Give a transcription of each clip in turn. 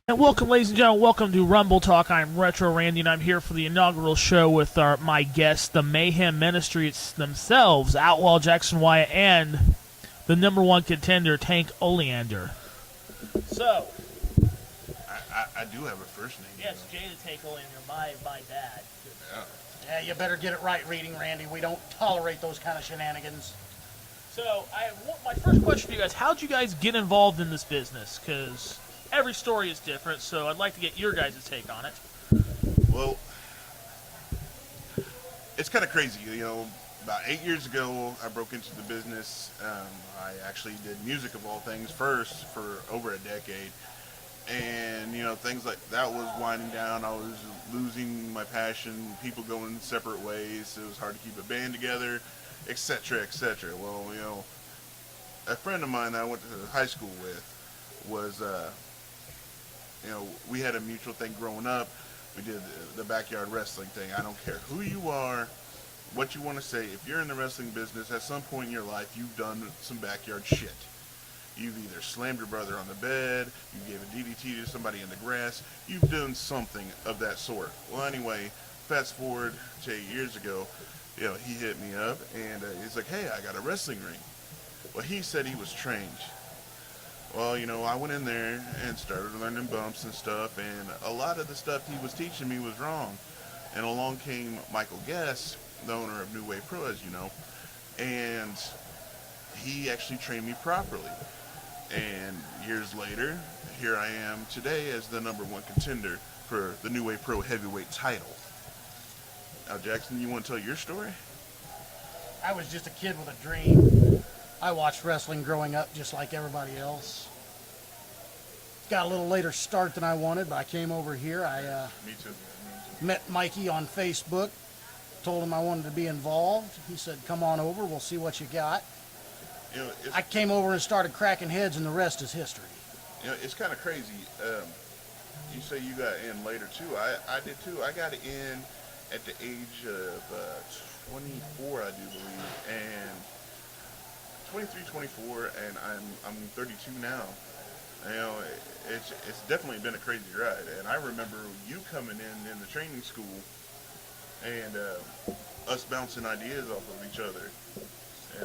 And welcome, ladies and gentlemen, welcome to Rumble Talk. I'm Retro Randy, and I'm here for the inaugural show with my guests, the Mayhem Ministry themselves, Outlaw Jackson Wyatt, and the number one contender, Tank Oleander. So, I do have a first name. yes, Jay the Tank Oleander, my dad. Yeah, you better get it right, Reading Randy. We don't tolerate those kind of shenanigans. So, my first question to you guys, how'd you guys get involved in this business? Because every story is different, so I'd like to get your guys' take on it. Well, it's kind of crazy. About 8 years ago, I broke into the business. I actually did music of all things first for over a decade. And, things like that was winding down. I was losing my passion, people going separate ways. It was hard to keep a band together, etc., etc. Well, a friend of mine that I went to high school with was, we had a mutual thing growing up. We did the backyard wrestling thing. I don't care who you are, what you want to say. If you're in the wrestling business, at some point in your life, you've done some backyard shit. You've either slammed your brother on the bed, you gave a DDT to somebody in the grass, you've done something of that sort. Well, anyway, fast forward to 8 years ago, he hit me up, and he's like, hey, I got a wrestling ring. Well, he said he was trained. Well, I went in there and started learning bumps and stuff, and a lot of the stuff he was teaching me was wrong. And along came Michael Guest, the owner of New Wave Pro, as you know, and he actually trained me properly. And years later, here I am today as the number one contender for the New Wave Pro heavyweight title. Now, Jackson, you want to tell your story? I was just a kid with a dream. I watched wrestling growing up just like everybody else. Got a little later start than I wanted, but I came over here. I Me too. met Mikey on Facebook, told him I wanted to be involved. He said, come on over, we'll see what you got. I came over and started cracking heads, and the rest is history. It's kind of crazy. You say you got in later too. I did too. I got in at the age of 24, I do believe, and 23, 24, and I'm 32 now. It's definitely been a crazy ride. And I remember you coming in the training school, and us bouncing ideas off of each other. And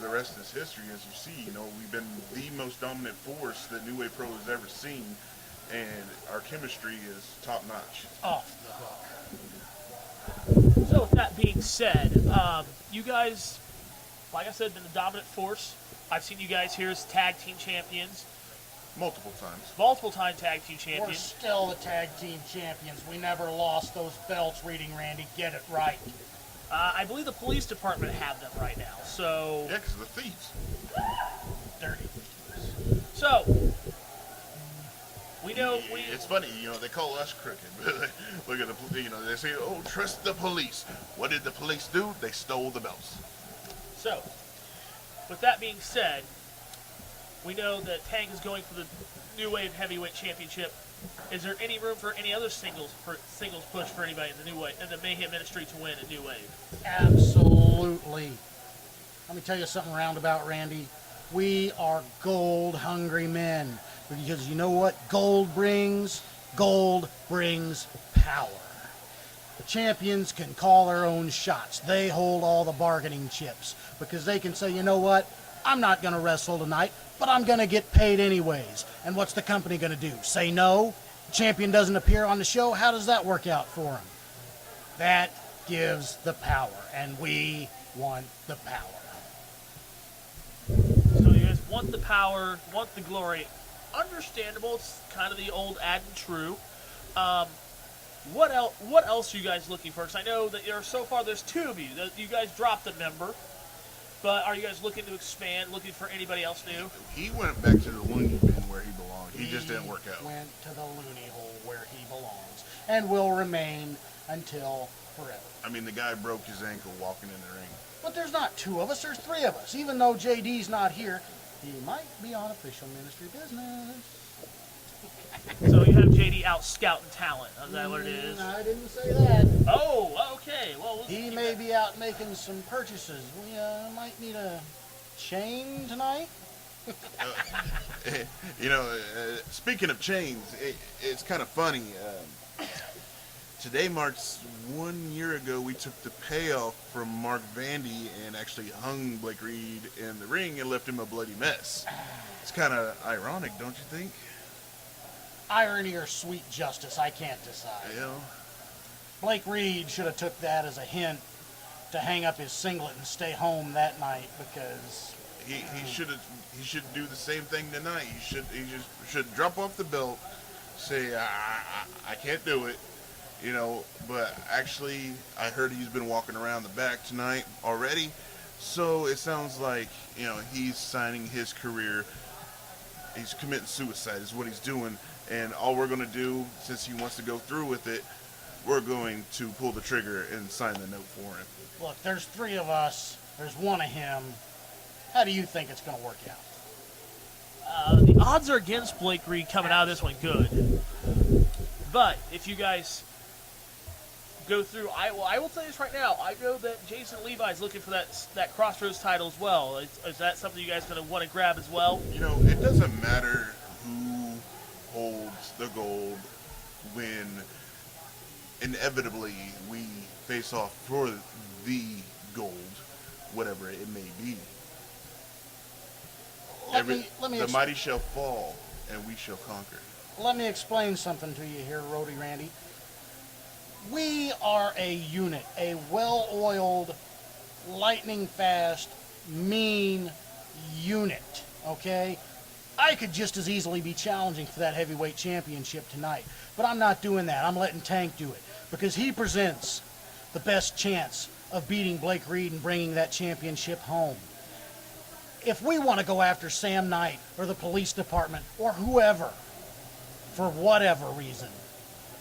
the rest is history, as you see. We've been the most dominant force that New Wave Pro has ever seen, and our chemistry is top notch. Off the hook. So with that being said, you guys, like I said, been the dominant force. I've seen you guys here as tag team champions. Multiple times. Multiple-time tag team We're champions. still the tag team champions. We never lost those belts, Reading Randy. Get it right. I believe the police department have them right now. So Yeah, because of the thieves. Dirty. So we know It's funny, they call us crooked. Look at they say, oh, trust the police. What did the police do? They stole the belts. So with that being said, we know that Tank is going for the New Wave Heavyweight Championship. Is there any room for any other singles push for anybody in the New Wave, in the Mayhem Ministry to win a New Wave? Absolutely. Let me tell you something roundabout, Randy. We are gold-hungry men. Because you know what gold brings? Gold brings power. The champions can call their own shots. They hold all the bargaining chips. Because they can say, you know what? I'm not going to wrestle tonight, but I'm going to get paid anyways. And what's the company going to do? Say no? The champion doesn't appear on the show? How does that work out for him? That gives the power, and we want the power. So you guys want the power, want the glory. Understandable. It's kind of the old ad and true. What else are you guys looking for? Because I know that so far there's two of you. You guys dropped a member. But are you guys looking to expand, looking for anybody else new? He went back to the loony bin where he belonged. He just didn't work out. Went to the loony hole where he belongs and will remain until forever. I mean, the guy broke his ankle walking in the ring. But there's not two of us, there's three of us. Even though JD's not here, he might be on official ministry business. So you have JD out scouting talent. Is that what it is? I didn't say that. Oh, okay. Well, He may be out making some purchases. We might need a chain tonight. Speaking of chains, it's kind of funny. Today marks 1 year ago we took the payoff from Mark Vandy and actually hung Blake Reed in the ring and left him a bloody mess. It's kind of ironic, don't you think? Irony or sweet justice, I can't decide. Yeah. Blake Reed should have took that as a hint to hang up his singlet and stay home that night, because He should do the same thing tonight. He should drop off the belt, say I can't do it, But actually, I heard he's been walking around the back tonight already, so it sounds like he's signing his career. He's committing suicide is what he's doing, and all we're gonna do, since he wants to go through with it, we're going to pull the trigger and sign the note for him. look, there's 3 of us, there's 1 of him. How do you think it's going to work out? The odds are against Blake Reed coming out of this one good. But if you guys go through, I will tell you this right now. I know that Jason Levi is looking for that Crossroads title as well. Is that something you guys going to want to grab as well? It doesn't matter who holds the gold when inevitably we face off for the gold, whatever it may be. The mighty shall fall, and we shall conquer. Let me explain something to you here, Rody Randy. We are a unit, a well-oiled, lightning-fast, mean unit, okay? I could just as easily be challenging for that heavyweight championship tonight, but I'm not doing that. I'm letting Tank do it, because he presents the best chance of beating Blake Reed and bringing that championship home. If we want to go after Sam Knight or the police department or whoever, for whatever reason,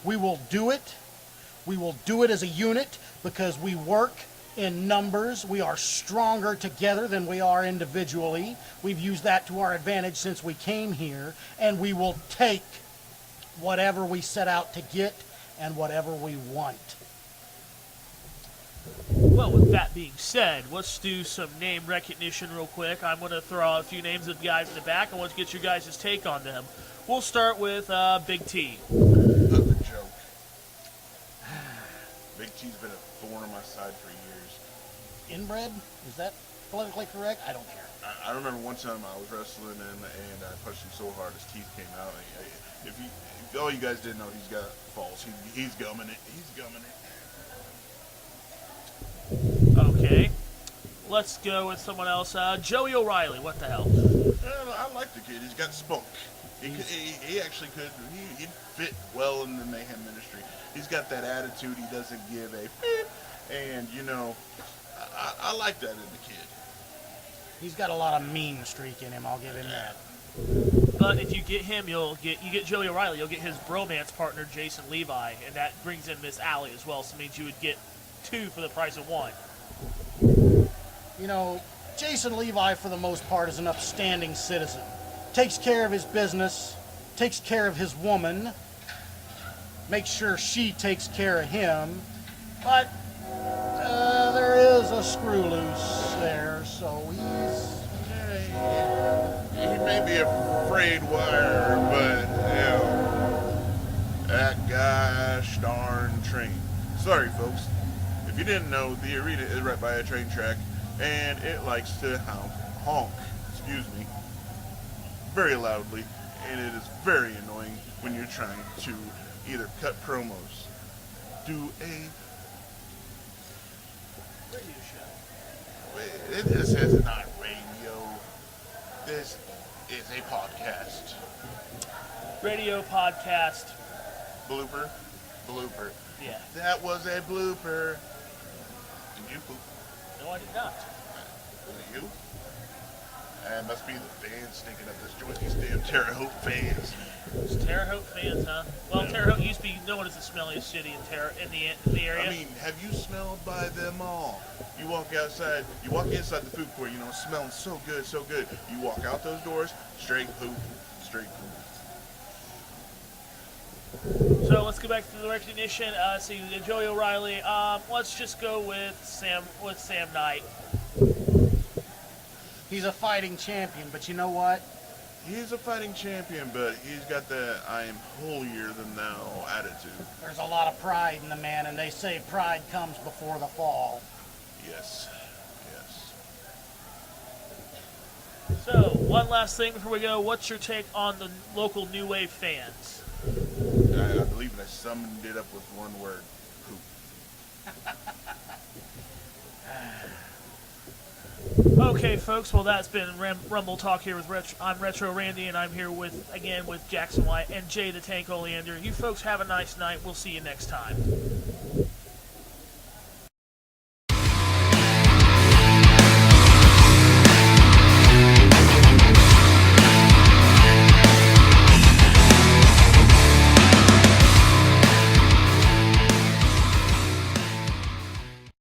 we will do it. We will do it as a unit, because we work in numbers. We are stronger together than we are individually. We've used that to our advantage since we came here, and we will take whatever we set out to get and whatever we want. Well, with that being said, let's do some name recognition real quick. I'm going to throw out a few names of the guys in the back. I want to get your guys' take on them. We'll start with Big T. That's a joke. Big T's been a thorn on my side for years. Inbred? Is that politically correct? I don't care. I remember one time I was wrestling and I punched him so hard his teeth came out. If all you guys didn't know, he's got falls. He's gumming it. He's gumming it. Okay. Let's go with someone else. Joey O'Reilly. What the hell? I like the kid. He's got spunk. He actually could. He'd fit well in the Mayhem Ministry. He's got that attitude. He doesn't give a beep. And, I like that in the kid. He's got a lot of mean streak in him, I'll give him that. But if you get him, you get Joey O'Reilly, you'll get his bromance partner, Jason Levi, and that brings in Miss Allie as well, so it means you would get 2 for the price of 1. Jason Levi, for the most part, is an upstanding citizen. Takes care of his business, takes care of his woman, makes sure she takes care of him, but there is a screw loose there, so he may be a frayed wire, but that gosh darn train. Sorry, folks. If you didn't know, the arena is right by a train track, and it likes to honk, very loudly, and it is very annoying when you're trying to either cut promos, do a Radio show. This is not radio. This is a podcast. Radio podcast. Blooper. Yeah. That was a blooper. Did you poop? No, I did not. Was it you? It must be the fans stinking up this joint. These damn Terre Haute fans. It's Terre Haute fans, huh? Well, Terre Haute used to be known as the smelliest city in the area. I mean, have you smelled by them all? You walk inside the food court, smelling so good. You walk out those doors, straight poop. So let's go back to the recognition. See Joey O'Reilly. Let's just go with Sam Knight. He's a fighting champion, but you know what? He's a fighting champion, but he's got the I am holier than thou attitude. There's a lot of pride in the man, and they say pride comes before the fall. Yes. Yes. So, one last thing before we go. What's your take on the local New Wave fans? I believe I summed it up with one word. Poop. Okay, folks. Well, that's been Rumble Talk here with I'm Retro Randy, and I'm here with Jackson White and Jay the Tank Oleander. You folks have a nice night. We'll see you next time.